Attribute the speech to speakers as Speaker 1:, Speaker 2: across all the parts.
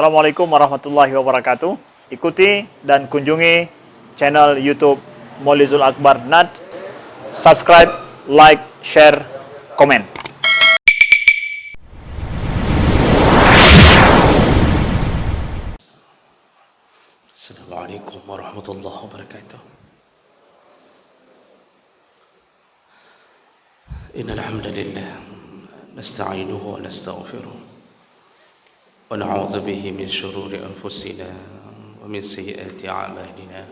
Speaker 1: Assalamualaikum warahmatullahi wabarakatuh. Ikuti dan kunjungi channel YouTube Maulizul Akbar NAD. Subscribe, like, share, komen.
Speaker 2: Assalamualaikum warahmatullahi wabarakatuh. Innal hamdalillah nasta'inuhu wa nastaghfiruh wa na'udzu bihi min shururi anfusina wa min sayyiati a'malina.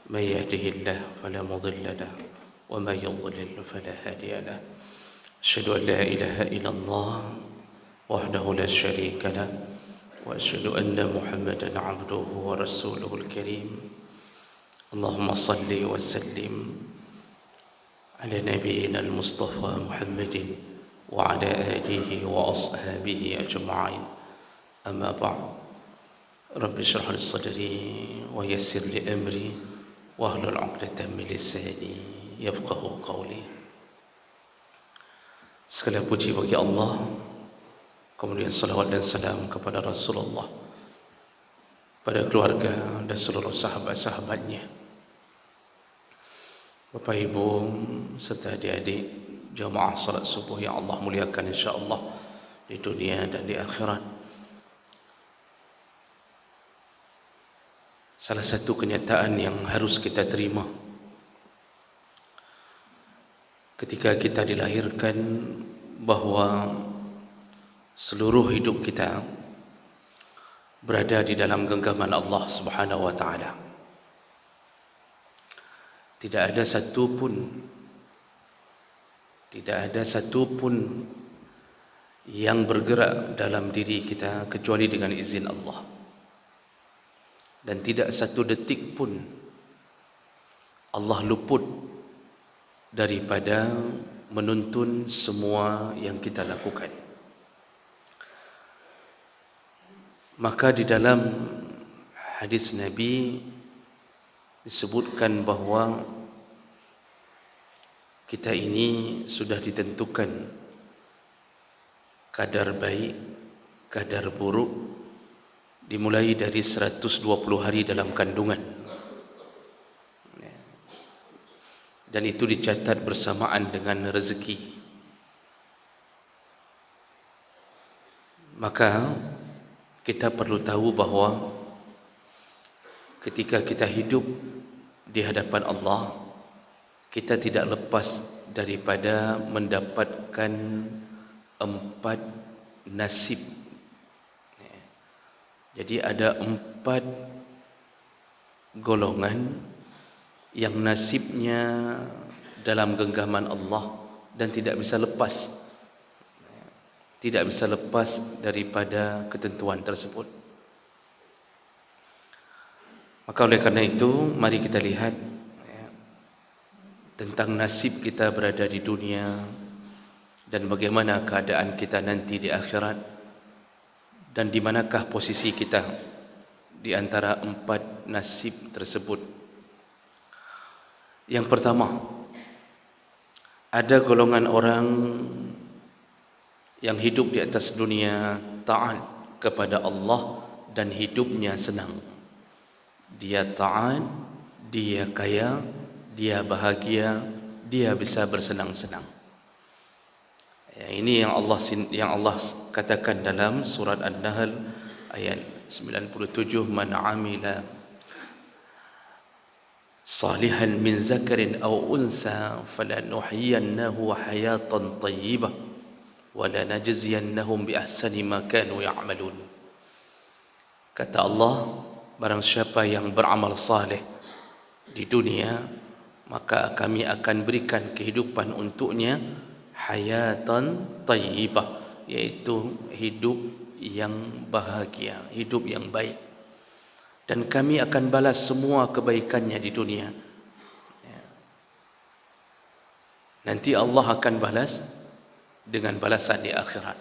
Speaker 2: May yahdihillahu fala mudilla lahu wa may yudlil fala hadiya lahu. Asyhadu an la ilaha illallah wahdahu la syarika lahu wa asyhadu anna Muhammadan 'abduhu wa rasuluhul karim. Allahumma salli wa sallim على نبينا المصطفى محمد وعلى آله وأصحابه أجمعين. أما بعد، رب اشرح لي صدري ويسر لي أمري واحلل عقدة من لساني يفقهوا قولي. Segala puji bagi Allah, kemudian salawat dan salam kepada Rasulullah, pada keluarga dan seluruh sahabat-sahabatnya, Bapak Ibu serta adik-adik jamaah salat subuh yang Allah muliakan insya-Allah di dunia dan di akhirat. Salah satu kenyataan yang harus kita terima ketika kita dilahirkan bahawa seluruh hidup kita berada di dalam genggaman Allah Subhanahu wa taala. Tidak ada satu pun yang bergerak dalam diri kita kecuali dengan izin Allah. Dan tidak satu detik pun Allah luput daripada menuntun semua yang kita lakukan. Maka di dalam hadis Nabi disebutkan bahawa kita ini sudah ditentukan kadar baik, kadar buruk dimulai dari 120 hari dalam kandungan. Dan itu dicatat bersamaan dengan rezeki. Maka kita perlu tahu bahawa ketika kita hidup di hadapan Allah, kita tidak lepas daripada mendapatkan 4 nasib. Jadi ada 4 golongan yang nasibnya dalam genggaman Allah dan tidak bisa lepas. Tidak bisa lepas daripada ketentuan tersebut. Maka oleh karena itu, mari kita lihat tentang nasib kita berada di dunia dan bagaimana keadaan kita nanti di akhirat, dan di manakah posisi kita di antara 4 nasib tersebut. Yang pertama, ada golongan orang yang hidup di atas dunia taat kepada Allah dan hidupnya senang. Dia taat, dia kaya, dia bahagia, dia bisa bersenang-senang. Ini yang Allah katakan dalam surat An-Nahl ayat 97, man amila salihan min zakarin aw unsa falanuhyiyannahu hayatan thayyibah wa lanajziyannahum bi ahsani ma kanu ya'malun. Kata Allah, barang siapa yang beramal saleh di dunia, maka kami akan berikan kehidupan untuknya hayatan tayyibah, yaitu hidup yang bahagia, hidup yang baik. Dan kami akan balas semua kebaikannya di dunia. Nanti Allah akan balas dengan balasan di akhirat.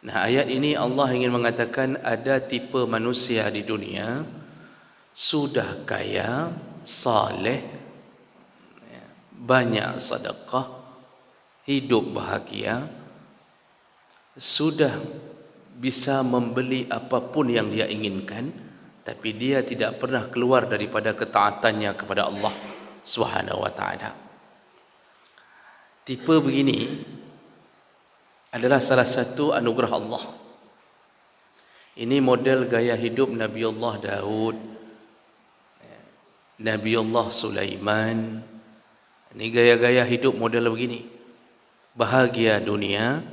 Speaker 2: Nah, ayat ini Allah ingin mengatakan ada tipe manusia di dunia sudah kaya, saleh, banyak sedekah, hidup bahagia, sudah bisa membeli apapun yang dia inginkan, tapi dia tidak pernah keluar daripada ketaatannya kepada Allah Subhanahu wa taala. Tipe begini adalah salah satu anugerah Allah. Ini model gaya hidup Nabiullah Daud, Nabiullah Sulaiman. Ini gaya-gaya hidup model begini. Bahagia dunia,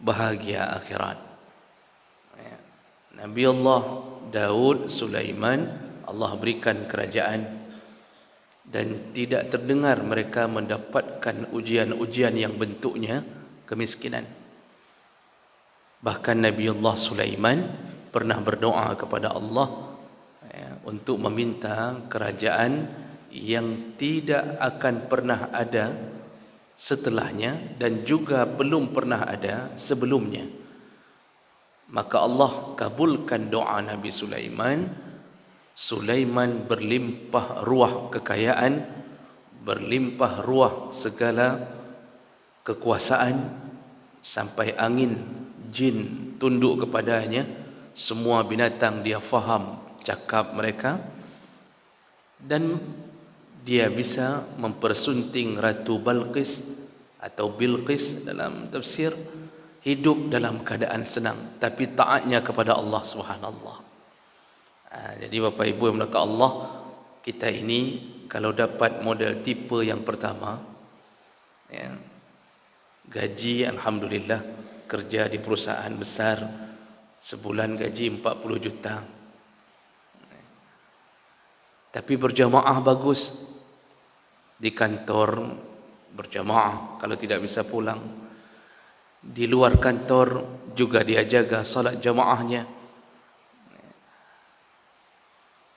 Speaker 2: bahagia akhirat. Nabiullah Daud, Sulaiman, Allah berikan kerajaan dan tidak terdengar mereka mendapatkan ujian-ujian yang bentuknya kemiskinan. Bahkan Nabiullah Sulaiman pernah berdoa kepada Allah untuk meminta kerajaan yang tidak akan pernah ada setelahnya dan juga belum pernah ada sebelumnya. Maka Allah kabulkan doa Nabi Sulaiman. Sulaiman berlimpah ruah kekayaan, berlimpah ruah segala kekuasaan, sampai angin, jin tunduk kepadanya, semua binatang dia faham cakap mereka, dan dia bisa mempersunting Ratu Balqis atau Bilqis dalam tafsir, hidup dalam keadaan senang tapi taatnya kepada Allah Subhanallah. Jadi Bapak Ibu yang dimuliakan Allah, kita ini kalau dapat model tipe yang pertama, gaji alhamdulillah, kerja di perusahaan besar, sebulan gaji 40 juta, tapi berjamaah bagus di kantor, berjamaah kalau tidak bisa pulang, di luar kantor juga dia jaga salat jamaahnya.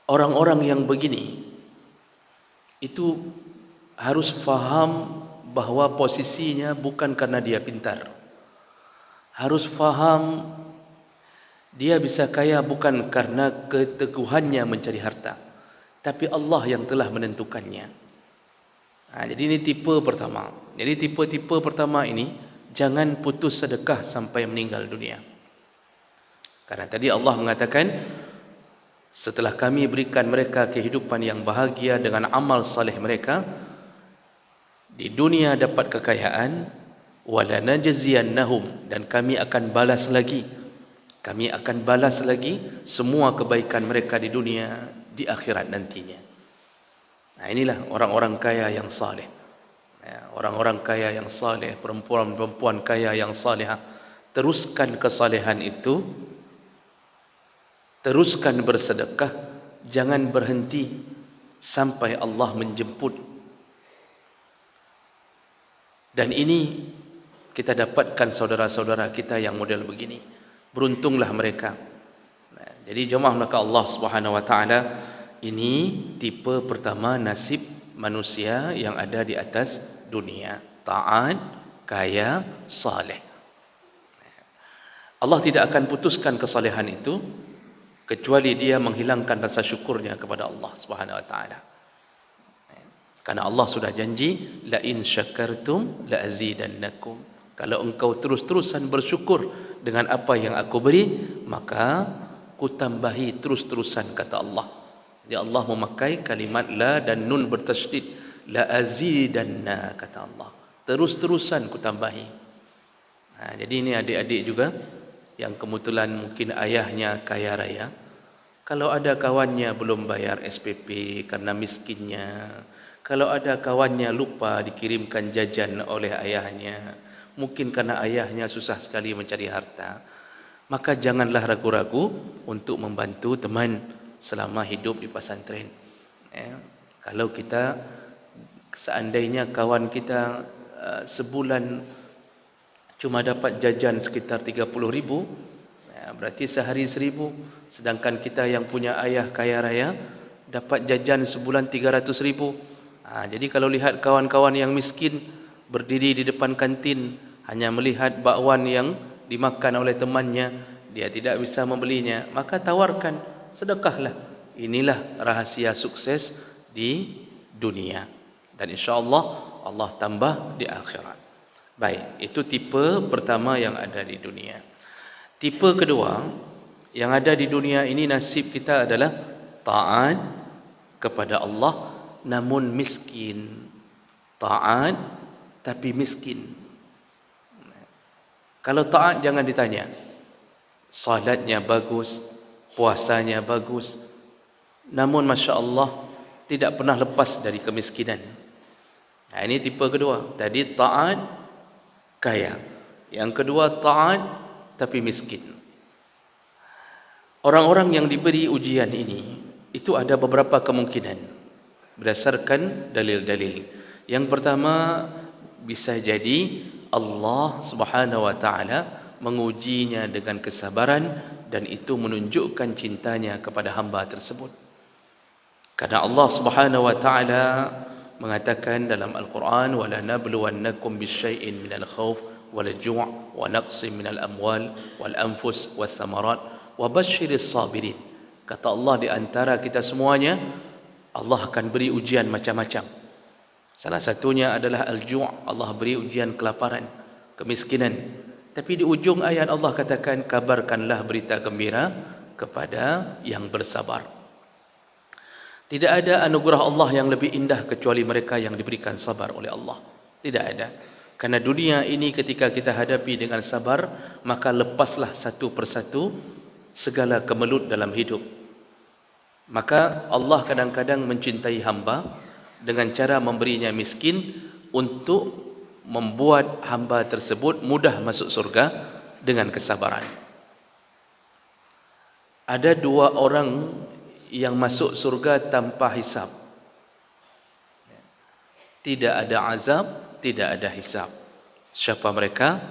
Speaker 2: Orang-orang yang begini itu harus faham bahawa posisinya bukan karena dia pintar. Harus faham dia bisa kaya bukan karena keteguhannya mencari harta, tapi Allah yang telah menentukannya. Jadi ini tipe pertama. Jadi tipe-tipe pertama ini jangan putus sedekah sampai meninggal dunia. Karena tadi Allah mengatakan, setelah kami berikan mereka kehidupan yang bahagia dengan amal saleh mereka, di dunia dapat kekayaan, walanajziyannahum, dan kami akan balas lagi. Kami akan balas lagi semua kebaikan mereka di dunia, di akhirat nantinya. Nah, inilah orang-orang kaya yang saleh. Orang-orang kaya yang saleh, perempuan-perempuan kaya yang salehah. Teruskan kesalehan itu, teruskan bersedekah, jangan berhenti sampai Allah menjemput. Dan ini kita dapatkan saudara-saudara kita yang model begini. Beruntunglah mereka. Jadi jemaah maka Allah Subhanahu wa taala, ini tipe pertama nasib manusia yang ada di atas dunia. Taat, kaya, saleh. Allah tidak akan putuskan kesalehan itu kecuali dia menghilangkan rasa syukurnya kepada Allah Subhanahu wa taala. Karena Allah sudah janji, la in syakartum la azidannakum. Kalau engkau terus-terusan bersyukur dengan apa yang aku beri, maka ku tambahi terus-terusan, kata Allah. Jadi Allah memakai kalimat la dan nun bertasydid, la azidanna, kata Allah. Terus-terusan ku tambahi. Jadi ini adik-adik juga yang kebetulan mungkin ayahnya kaya raya, kalau ada kawannya belum bayar SPP karena miskinnya, kalau ada kawannya lupa dikirimkan jajan oleh ayahnya, mungkin karena ayahnya susah sekali mencari harta, maka janganlah ragu-ragu untuk membantu teman selama hidup di pesantren. Kalau kita seandainya kawan kita sebulan cuma dapat jajan sekitar 30.000, berarti sehari 1.000. Sedangkan kita yang punya ayah kaya raya dapat jajan sebulan 300.000. Jadi kalau lihat kawan-kawan yang miskin berdiri di depan kantin, hanya melihat bakwan yang dimakan oleh temannya, dia tidak bisa membelinya, maka tawarkan, sedekahlah. Inilah rahasia sukses di dunia, dan insya-Allah Allah tambah di akhirat. Baik, itu tipe pertama yang ada di dunia. Tipe kedua, yang ada di dunia ini nasib kita adalah taat kepada Allah namun miskin. Taat tapi miskin. Kalau taat jangan ditanya. Salatnya bagus, puasanya bagus, namun Masya Allah tidak pernah lepas dari kemiskinan. Nah, ini tipe kedua. Tadi taat, kaya. Yang kedua taat tapi miskin. Orang-orang yang diberi ujian ini, itu ada beberapa kemungkinan berdasarkan dalil-dalil. Yang pertama, bisa jadi Allah Subhanahu wa taala mengujinya dengan kesabaran, dan itu menunjukkan cintanya kepada hamba tersebut. Karena Allah Subhanahu wa taala mengatakan dalam Al-Quran, wala nabluwannakum bisyai'in minal khauf wal ju' wa naqsin minal amwal wal anfus was samarat wa basyiris sabirin. Kata Allah, di antara kita semuanya Allah akan beri ujian macam-macam. Salah satunya adalah al-ju', Allah beri ujian kelaparan, kemiskinan. Tapi di ujung ayat Allah katakan, kabarkanlah berita gembira kepada yang bersabar. Tidak ada anugerah Allah yang lebih indah kecuali mereka yang diberikan sabar oleh Allah. Tidak ada. Karena dunia ini ketika kita hadapi dengan sabar, maka lepaslah satu persatu segala kemelut dalam hidup. Maka Allah kadang-kadang mencintai hamba dengan cara memberinya miskin untuk membuat hamba tersebut mudah masuk surga dengan kesabaran. Ada dua orang yang masuk surga tanpa hisab. Tidak ada azab, tidak ada hisab. Siapa mereka?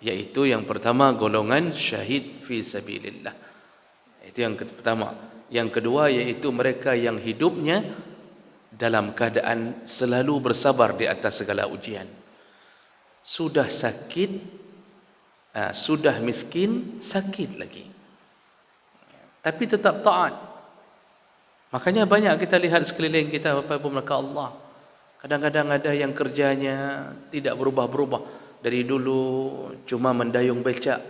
Speaker 2: Yaitu yang pertama, golongan syahid fi sabilillah. Itu yang pertama. Yang kedua, yaitu mereka yang hidupnya dalam keadaan selalu bersabar di atas segala ujian. Sudah sakit, sudah miskin, sakit lagi, tapi tetap taat. Makanya banyak kita lihat sekeliling kita, Bapak Ibu maka Allah, kadang-kadang ada yang kerjanya tidak berubah-berubah. Dari dulu cuma mendayung becak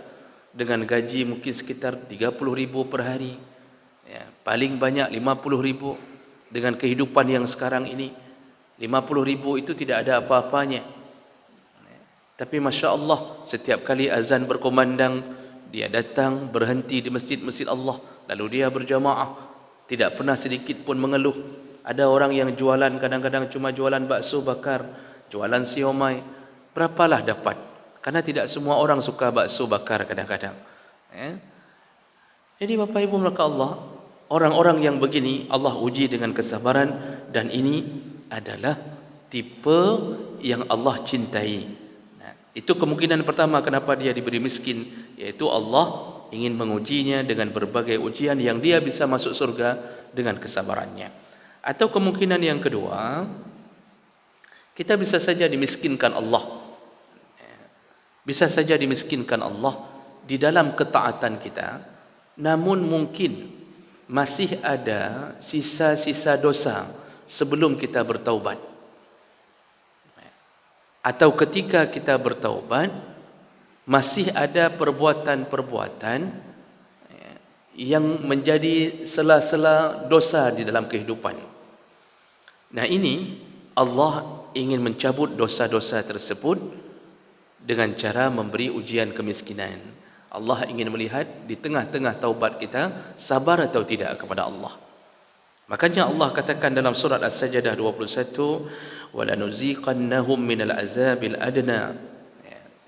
Speaker 2: dengan gaji mungkin sekitar 30.000 per hari, ya, paling banyak 50.000. Dengan kehidupan yang sekarang ini, 50.000 itu tidak ada apa-apanya. Tapi Masya Allah, setiap kali azan berkumandang, dia datang berhenti di masjid-masjid Allah, lalu dia berjamaah, tidak pernah sedikit pun mengeluh. Ada orang yang jualan, kadang-kadang cuma jualan bakso bakar, jualan siomay, berapalah dapat? Karena tidak semua orang suka bakso bakar kadang-kadang. Jadi Bapak Ibu maka Allah, orang-orang yang begini Allah uji dengan kesabaran, dan ini adalah tipe yang Allah cintai. Itu kemungkinan pertama kenapa dia diberi miskin, yaitu Allah ingin mengujinya dengan berbagai ujian yang dia bisa masuk surga dengan kesabarannya. Atau kemungkinan yang kedua, kita bisa saja dimiskinkan Allah. Bisa saja dimiskinkan Allah di dalam ketaatan kita, namun mungkin masih ada sisa-sisa dosa sebelum kita bertaubat. Atau ketika kita bertaubat, masih ada perbuatan-perbuatan yang menjadi sela-sela dosa di dalam kehidupan. Nah, ini Allah ingin mencabut dosa-dosa tersebut dengan cara memberi ujian kemiskinan. Allah ingin melihat di tengah-tengah taubat kita sabar atau tidak kepada Allah. Makanya Allah katakan dalam surat As-Sajdah 21, وَلَنُزِيقَنَّهُمْ مِنَ الْعَذَابِ الْأَدْنَى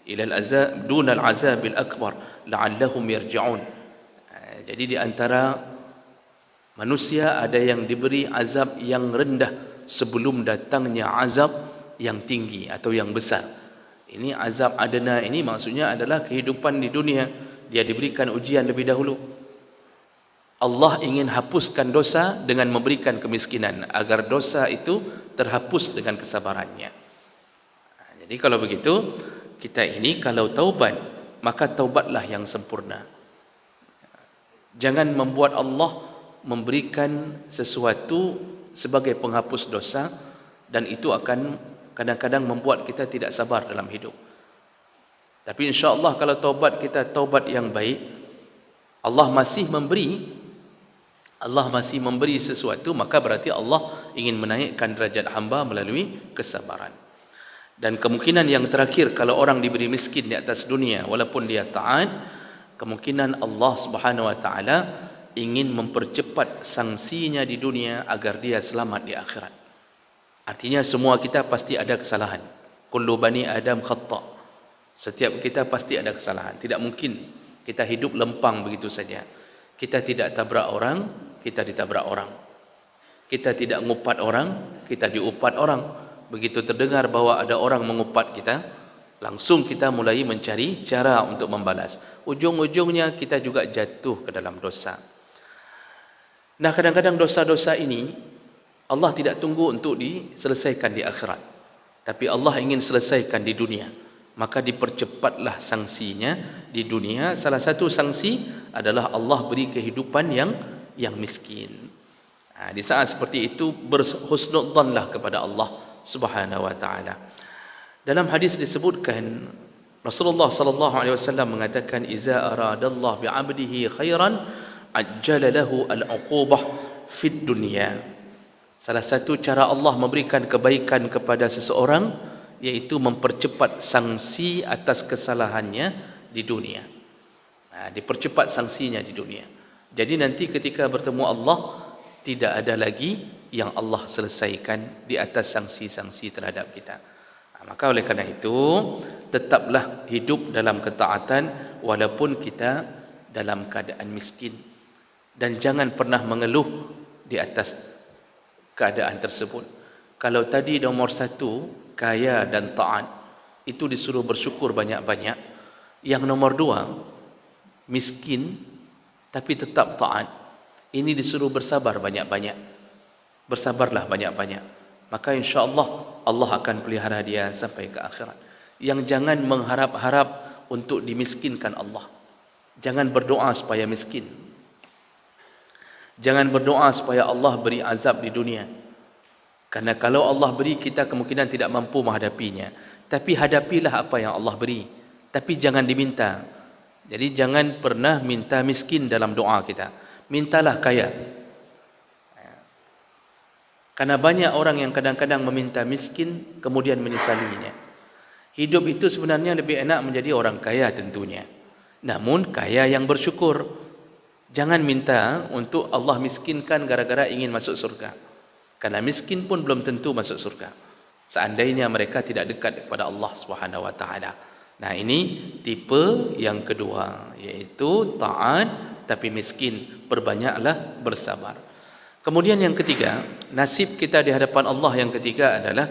Speaker 2: إِلَى الْعَذَابِ دُونَ الْعَذَابِ الْأَكْبَرِ لَعَلَّهُمْ يَرْجِعُونَ. Jadi di antara manusia ada yang diberi azab yang rendah sebelum datangnya azab yang tinggi atau yang besar. Ini azab adna, ini maksudnya adalah kehidupan di dunia. Dia diberikan ujian lebih dahulu. Allah ingin hapuskan dosa dengan memberikan kemiskinan agar dosa itu terhapus dengan kesabarannya. Jadi kalau begitu, kita ini kalau taubat, maka taubatlah yang sempurna. Jangan membuat Allah memberikan sesuatu sebagai penghapus dosa, dan itu akan kadang-kadang membuat kita tidak sabar dalam hidup. Tapi insya-Allah kalau taubat kita taubat yang baik, Allah masih memberi sesuatu, maka berarti Allah ingin menaikkan derajat hamba melalui kesabaran. Dan kemungkinan yang terakhir, kalau orang diberi miskin di atas dunia walaupun dia taat, kemungkinan Allah Subhanahu wa taala ingin mempercepat sanksinya di dunia agar dia selamat di akhirat. Artinya semua kita pasti ada kesalahan. Kullu bani Adam khata'. Setiap kita pasti ada kesalahan. Tidak mungkin kita hidup lempang begitu saja. Kita tidak tabrak orang, kita ditabrak orang. Kita tidak ngupat orang, kita diupat orang. Begitu terdengar bahwa ada orang mengupat kita, langsung kita mulai mencari cara untuk membalas. Ujung-ujungnya kita juga jatuh ke dalam dosa. Nah, kadang-kadang dosa-dosa ini Allah tidak tunggu untuk diselesaikan di akhirat, tapi Allah ingin selesaikan di dunia. Maka dipercepatlah sanksinya di dunia. Salah satu sanksi adalah Allah beri kehidupan yang miskin. Di saat seperti itu berhusnudzanlah kepada Allah Subhanahu wa taala. Dalam hadis disebutkan Rasulullah sallallahu alaihi wasallam mengatakan, "Iza aradallahu bi'abdihi khairan ajjala lahu al-'uqubah fid dunya." Salah satu cara Allah memberikan kebaikan kepada seseorang yaitu mempercepat sanksi atas kesalahannya di dunia. Dipercepat sanksinya di dunia. Jadi nanti ketika bertemu Allah, tidak ada lagi yang Allah selesaikan di atas sanksi-sanksi terhadap kita. Maka oleh kerana itu, tetaplah hidup dalam ketaatan walaupun kita dalam keadaan miskin. Dan jangan pernah mengeluh di atas keadaan tersebut. Kalau tadi nomor satu, kaya dan taat, itu disuruh bersyukur banyak-banyak. Yang nomor dua, miskin tapi tetap taat, ini disuruh bersabar banyak-banyak. Bersabarlah banyak-banyak. Maka insya-Allah Allah akan pelihara dia sampai ke akhirat. Yang jangan mengharap-harap untuk dimiskinkan Allah. Jangan berdoa supaya miskin. Jangan berdoa supaya Allah beri azab di dunia. Karena kalau Allah beri, kita kemungkinan tidak mampu menghadapinya. Tapi hadapilah apa yang Allah beri. Tapi jangan diminta. Jadi jangan pernah minta miskin dalam doa kita. Mintalah kaya. Karena banyak orang yang kadang-kadang meminta miskin, kemudian menyesalinya. Hidup itu sebenarnya lebih enak menjadi orang kaya tentunya. Namun kaya yang bersyukur. Jangan minta untuk Allah miskinkan gara-gara ingin masuk surga. Karena miskin pun belum tentu masuk surga, seandainya mereka tidak dekat kepada Allah Subhanahu wa taala. Nah, ini tipe yang kedua, yaitu taat tapi miskin. Perbanyaklah bersabar. Kemudian yang ketiga, nasib kita di hadapan Allah yang ketiga adalah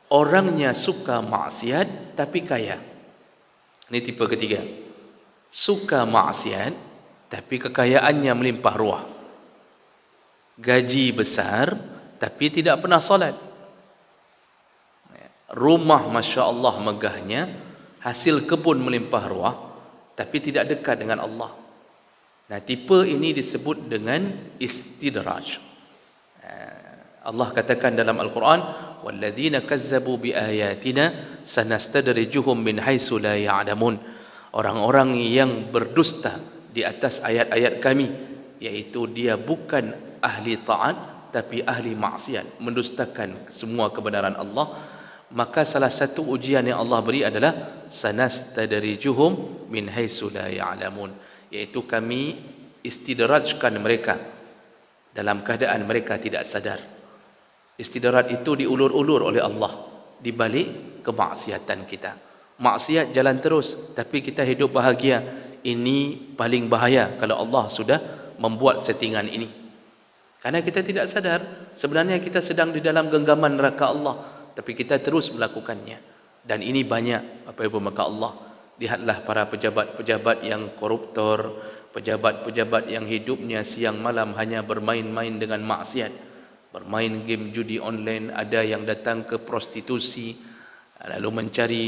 Speaker 2: orangnya suka maksiat tapi kaya. Ini tipe ketiga. Suka maksiat tapi kekayaannya melimpah ruah. Gaji besar tapi tidak pernah salat. Rumah Masya Allah megahnya, hasil kebun melimpah ruah, tapi tidak dekat dengan Allah. Nah, tipe ini disebut dengan istidraj. Allah katakan dalam Al-Quran, "Walladzina kazzabu biayatina sanastadrijuhum min haitsu la ya'lamun." Orang-orang yang berdusta di atas ayat-ayat kami, yaitu dia bukan ahli taat tapi ahli maksiat, mendustakan semua kebenaran Allah, maka salah satu ujian yang Allah beri adalah sanastadrijuhum min haitsu la ya'lamun, yaitu kami istidrajkan mereka dalam keadaan mereka tidak sadar. Istidraj itu diulur-ulur oleh Allah di balik kemaksiatan kita. Maksiat jalan terus tapi kita hidup bahagia. Ini paling bahaya kalau Allah sudah membuat settingan ini. Karena kita tidak sadar, sebenarnya kita sedang di dalam genggaman neraka Allah, tapi kita terus melakukannya. Dan ini banyak, Bapak Ibu, maka Allah, lihatlah para pejabat-pejabat yang koruptor, pejabat-pejabat yang hidupnya siang malam hanya bermain-main dengan maksiat, bermain game judi online, ada yang datang ke prostitusi, lalu mencari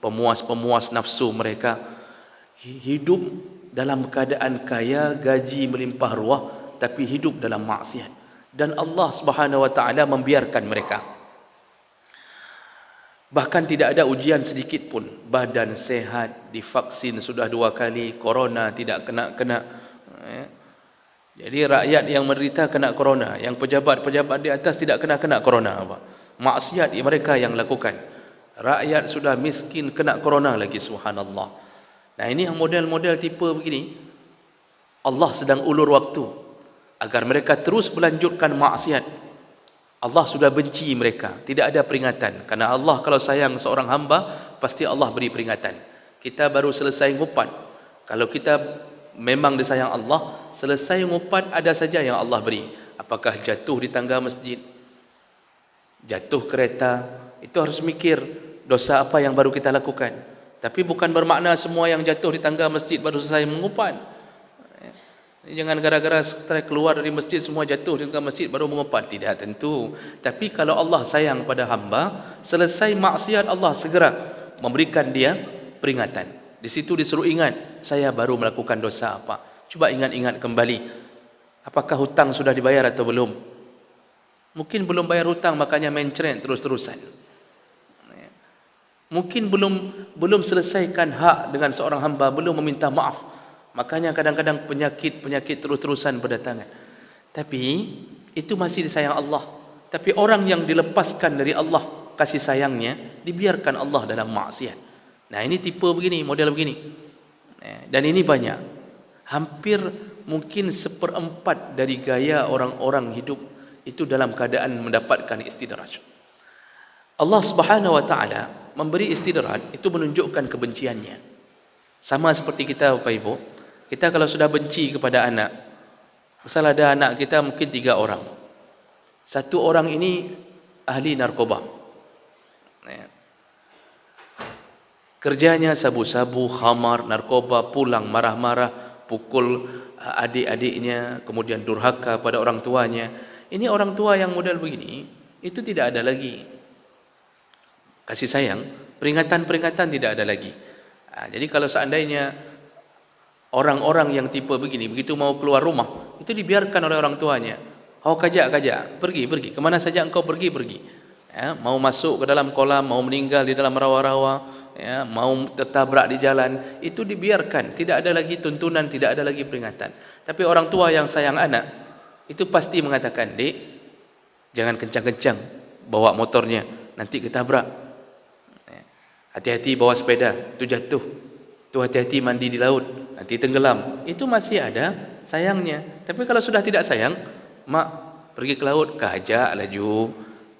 Speaker 2: pemuas-pemuas nafsu mereka, hidup dalam keadaan kaya, gaji melimpah ruah, tapi hidup dalam maksiat. Dan Allah Subhanahu wa taala membiarkan mereka. Bahkan tidak ada ujian sedikit pun. Badan sehat, divaksin sudah 2 kali, corona tidak kena-kena. Jadi rakyat yang menderita kena corona, yang pejabat-pejabat di atas tidak kena corona apa? Maksiat mereka yang lakukan. Rakyat sudah miskin kena corona lagi, subhanallah. Nah, ini yang model-model tipe begini. Allah sedang ulur waktu agar mereka terus melanjutkan maksiat. Allah sudah benci mereka, tidak ada peringatan. Karena Allah kalau sayang seorang hamba, pasti Allah beri peringatan. Kita baru selesai ngupat. Kalau kita memang disayang Allah, selesai ngupat ada saja yang Allah beri. Apakah jatuh di tangga masjid, jatuh kereta, itu harus mikir dosa apa yang baru kita lakukan. Tapi bukan bermakna semua yang jatuh di tangga masjid baru selesai mengupat. Jangan gara-gara setelah keluar dari masjid semua jatuh di tengah masjid baru mengupat. Tidak tentu. Tapi kalau Allah sayang pada hamba, selesai maksiat Allah segera memberikan dia peringatan. Di situ disuruh ingat, saya baru melakukan dosa apa. Coba ingat-ingat kembali. Apakah hutang sudah dibayar atau belum? Mungkin belum bayar hutang, makanya main cerent terus-terusan. Mungkin belum selesaikan hak dengan seorang hamba, belum meminta maaf. Makanya kadang-kadang penyakit terus-terusan berdatangan. Tapi itu masih disayang Allah. Tapi orang yang dilepaskan dari Allah kasih sayangnya, dibiarkan Allah dalam maksiat. Nah, ini tipe begini, model begini. Dan ini banyak. Hampir mungkin 1/4 dari gaya orang-orang hidup itu dalam keadaan mendapatkan istidraj. Allah Subhanahu wa taala memberi istidraj itu menunjukkan kebenciannya. Sama seperti kita Bapak Ibu, kita kalau sudah benci kepada anak, misal ada anak kita mungkin 3 orang. 1 orang ini ahli narkoba. Kerjanya sabu-sabu, khamar, narkoba, pulang marah-marah, pukul adik-adiknya, kemudian durhaka pada orang tuanya. Ini orang tua yang model begini, itu tidak ada lagi kasih sayang, peringatan-peringatan tidak ada lagi. Jadi kalau seandainya orang-orang yang tipe begini, begitu mau keluar rumah, itu dibiarkan oleh orang tuanya. Oh, kajak, pergi, kemana saja engkau pergi. Ya, mau masuk ke dalam kolam, mau meninggal di dalam rawa-rawa, ya, mau tertabrak di jalan, itu dibiarkan. Tidak ada lagi tuntunan, tidak ada lagi peringatan. Tapi orang tua yang sayang anak, itu pasti mengatakan, "Dek, jangan kencang-kencang bawa motornya, nanti ketabrak. Hati-hati bawa sepeda, itu jatuh. Itu hati-hati mandi di laut, nanti tenggelam." Itu masih ada sayangnya. Tapi kalau sudah tidak sayang, mak pergi ke laut, kajak laju,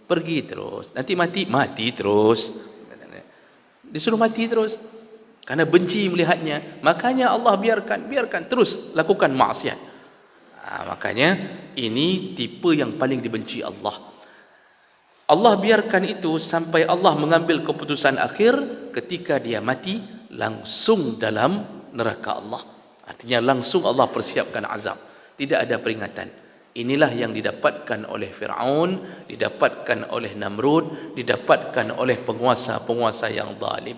Speaker 2: pergi terus. Nanti mati terus. Disuruh mati terus. Karena benci melihatnya. Makanya Allah biarkan terus lakukan maksiat. Makanya ini tipe yang paling dibenci Allah. Allah biarkan itu sampai Allah mengambil keputusan akhir ketika dia mati langsung dalam neraka Allah. Artinya langsung Allah persiapkan azab. Tidak ada peringatan. Inilah yang didapatkan oleh Fir'aun, didapatkan oleh Namrud, didapatkan oleh penguasa-penguasa yang zalim.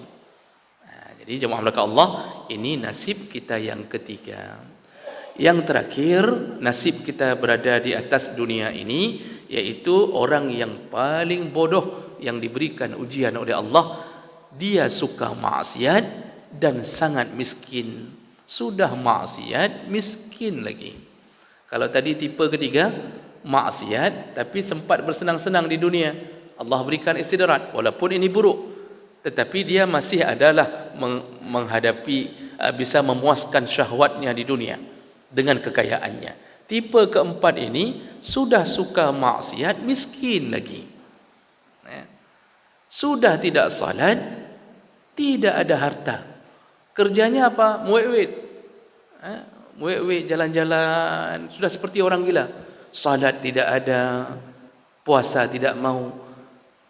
Speaker 2: Jadi jemaah melakukan Allah, ini nasib kita yang ketiga. Yang terakhir, nasib kita berada di atas dunia ini, yaitu orang yang paling bodoh yang diberikan ujian oleh Allah. Dia suka maksiat dan sangat miskin. Sudah maksiat, miskin lagi. Kalau tadi tipe ketiga, maksiat tapi sempat bersenang-senang di dunia, Allah berikan istidrat walaupun ini buruk, tetapi dia masih adalah menghadapi, bisa memuaskan syahwatnya di dunia dengan kekayaannya. Tipe keempat ini sudah suka maksiat, miskin lagi. Sudah tidak salat, tidak ada harta. Kerjanya apa? Muwek-wek. Muwek-wek, jalan-jalan, sudah seperti orang gila. Salat tidak ada, puasa tidak mau,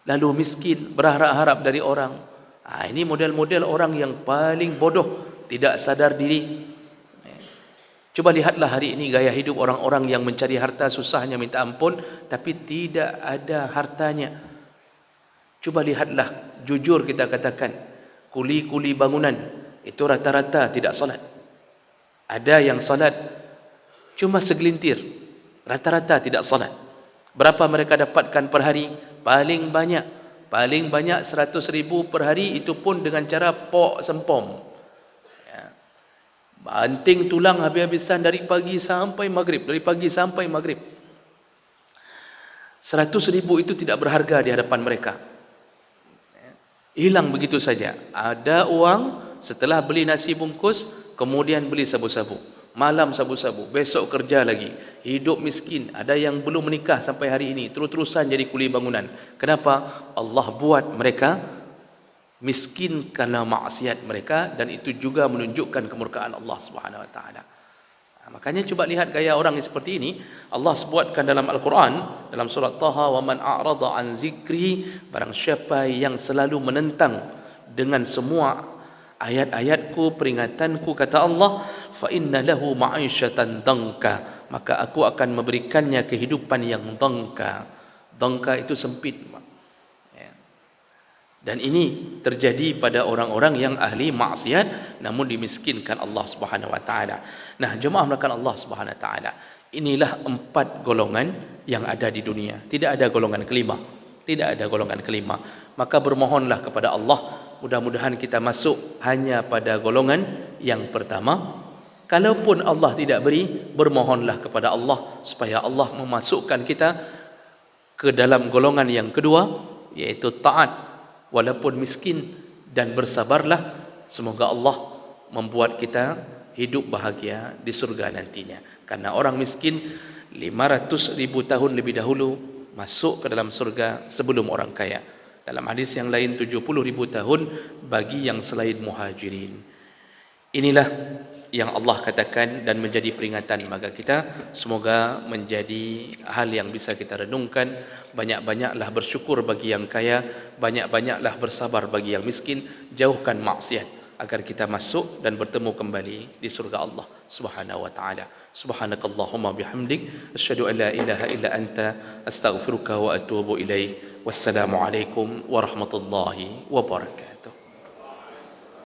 Speaker 2: lalu miskin, berharap-harap dari orang. Ini model-model orang yang paling bodoh, tidak sadar diri. Coba lihatlah hari ini gaya hidup orang-orang yang mencari harta susahnya minta ampun, tapi tidak ada hartanya. Coba lihatlah, jujur kita katakan, kuli-kuli bangunan itu rata-rata tidak salat. Ada yang salat cuma segelintir, rata-rata tidak salat. Berapa mereka dapatkan per hari? Paling banyak Paling banyak 100,000 per hari, itu pun dengan cara pok sempom. Banting tulang habis-habisan dari pagi sampai maghrib. 100,000 itu tidak berharga di hadapan mereka. Hilang begitu saja. Ada uang, setelah beli nasi bungkus, kemudian beli sabu-sabu. Malam sabu-sabu, besok kerja lagi. Hidup miskin. Ada yang belum menikah sampai hari ini, terus-terusan jadi kuli bangunan. Kenapa? Allah buat mereka miskin karena maksiat mereka, dan itu juga menunjukkan kemurkaan Allah Subhanahu wa taala. Makanya cuba lihat gaya orang yang seperti ini. Allah sebutkan dalam Al-Quran, dalam surat Taha, wa man a'rada an zikri, barang siapa yang selalu menentang dengan semua ayat-ayatku, peringatanku, kata Allah, fa inna lahu ma'isyatan dangka, maka aku akan memberikannya kehidupan yang dangka. Dangka itu sempit. Dan ini terjadi pada orang-orang yang ahli maksiat namun dimiskinkan Allah Subhanahu wa taala. Nah, jemaah melakukan Allah Subhanahu wa taala, inilah 4 golongan yang ada di dunia. Tidak ada golongan kelima. Tidak ada golongan kelima. Maka bermohonlah kepada Allah, mudah-mudahan kita masuk hanya pada golongan yang pertama. Kalaupun Allah tidak beri, bermohonlah kepada Allah supaya Allah memasukkan kita ke dalam golongan yang kedua, yaitu taat walaupun miskin, dan bersabarlah. Semoga Allah membuat kita hidup bahagia di surga nantinya. Karena orang miskin 500,000 tahun lebih dahulu masuk ke dalam surga sebelum orang kaya. Dalam hadis yang lain 70,000 tahun bagi yang selain muhajirin. Inilah yang Allah katakan dan menjadi peringatan bagi kita. Semoga menjadi hal yang bisa kita renungkan. Banyak-banyaklah bersyukur bagi yang kaya, banyak-banyaklah bersabar bagi yang miskin, jauhkan maksiat agar kita masuk dan bertemu kembali di surga Allah Subhanahu wa taala. Subhanakallahumma bihamdik, asyhadu an la ilaha illa anta, astaghfiruka wa atubu ilaik. Wassalamualaikum warahmatullahi wabarakatuh.